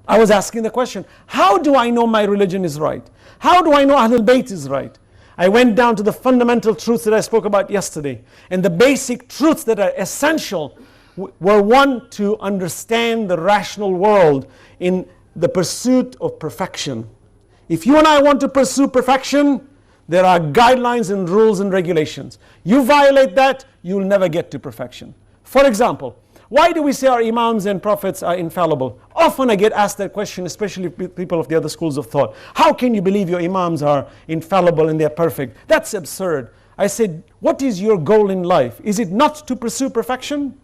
I was asking the question, how do I know my religion is right? How do I know Ahlul Bayt is right? I went down to the fundamental truths that I spoke about yesterday. And the basic truths that are essential were, one, to understand the rational world in the pursuit of perfection. If you and I want to pursue perfection, there are guidelines and rules and regulations. You violate that, you'll never get to perfection. For example, why do we say our Imams and Prophets are infallible? Often I get asked that question, especially people of the other schools of thought. How can you believe your Imams are infallible and they're perfect? That's absurd. I said, what is your goal in life? Is it not to pursue perfection?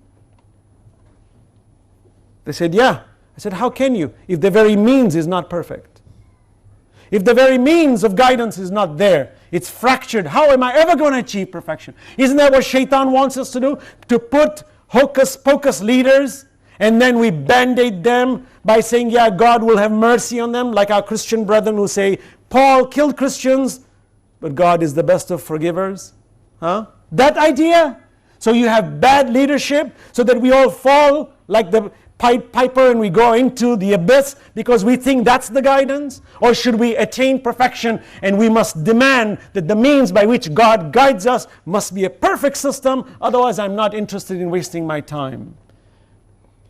They said, yeah. I said, how can you, if the very means is not perfect? If the very means of guidance is not there, it's fractured, how am I ever going to achieve perfection? Isn't that what Shaitan wants us to do? To put hocus pocus leaders, and then we band-aid them by saying, yeah, God will have mercy on them, like our Christian brethren who say, Paul killed Christians, but God is the best of forgivers. Huh? That idea? So you have bad leadership, so that we all fall like the piper and we go into the abyss because we think that's the guidance? Or should we attain perfection and we must demand that the means by which God guides us must be a perfect system, otherwise I'm not interested in wasting my time?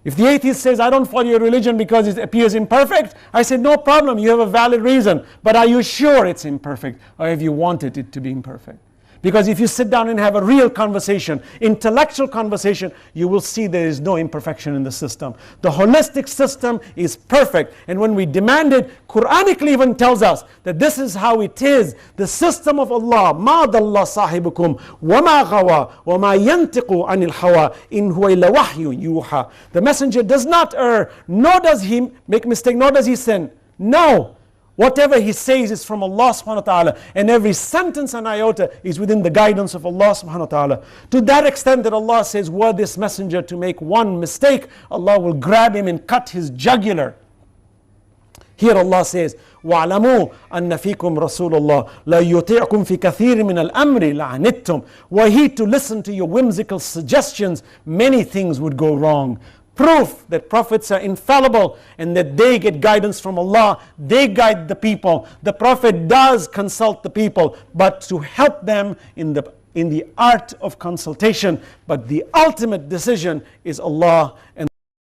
If the atheist says, I don't follow your religion because it appears imperfect, I say, no problem, you have a valid reason, but are you sure it's imperfect, or have you wanted it to be imperfect? Because if you sit down and have a real conversation, intellectual conversation, you will see there is no imperfection in the system. The holistic system is perfect. And when we demand it, Quranically even tells us that this is how it is. The system of Allah, مَا ضَلَّ صَاحِبُكُمْ وَمَا غَوَى وَمَا يَنْتِقُ عَنِ الْحَوَى إِنْ هُوَ إِلَّا وَحْيٌ يُوحَى. The messenger does not err, nor does he make mistake, nor does he sin. No. Whatever he says is from Allah subhanahu wa ta'ala, and every sentence and iota is within the guidance of Allah subhanahu wa ta'ala. To that extent that Allah says, were this messenger to make one mistake, Allah will grab him and cut his jugular. Here Allah says, وَاعْلَمُوا أَنَّ فِيكُمْ رَسُولُ اللَّهِ لَا يُطِعْكُمْ فِي كَثِيرٍ مِنَ الْأَمْرِ لَعَنِتُّمْ. Were he to listen to your whimsical suggestions, many things would go wrong. Proof that prophets are infallible and that they get guidance from Allah. They guide the people. The prophet does consult the people, but to help them in the art of consultation. But the ultimate decision is Allah and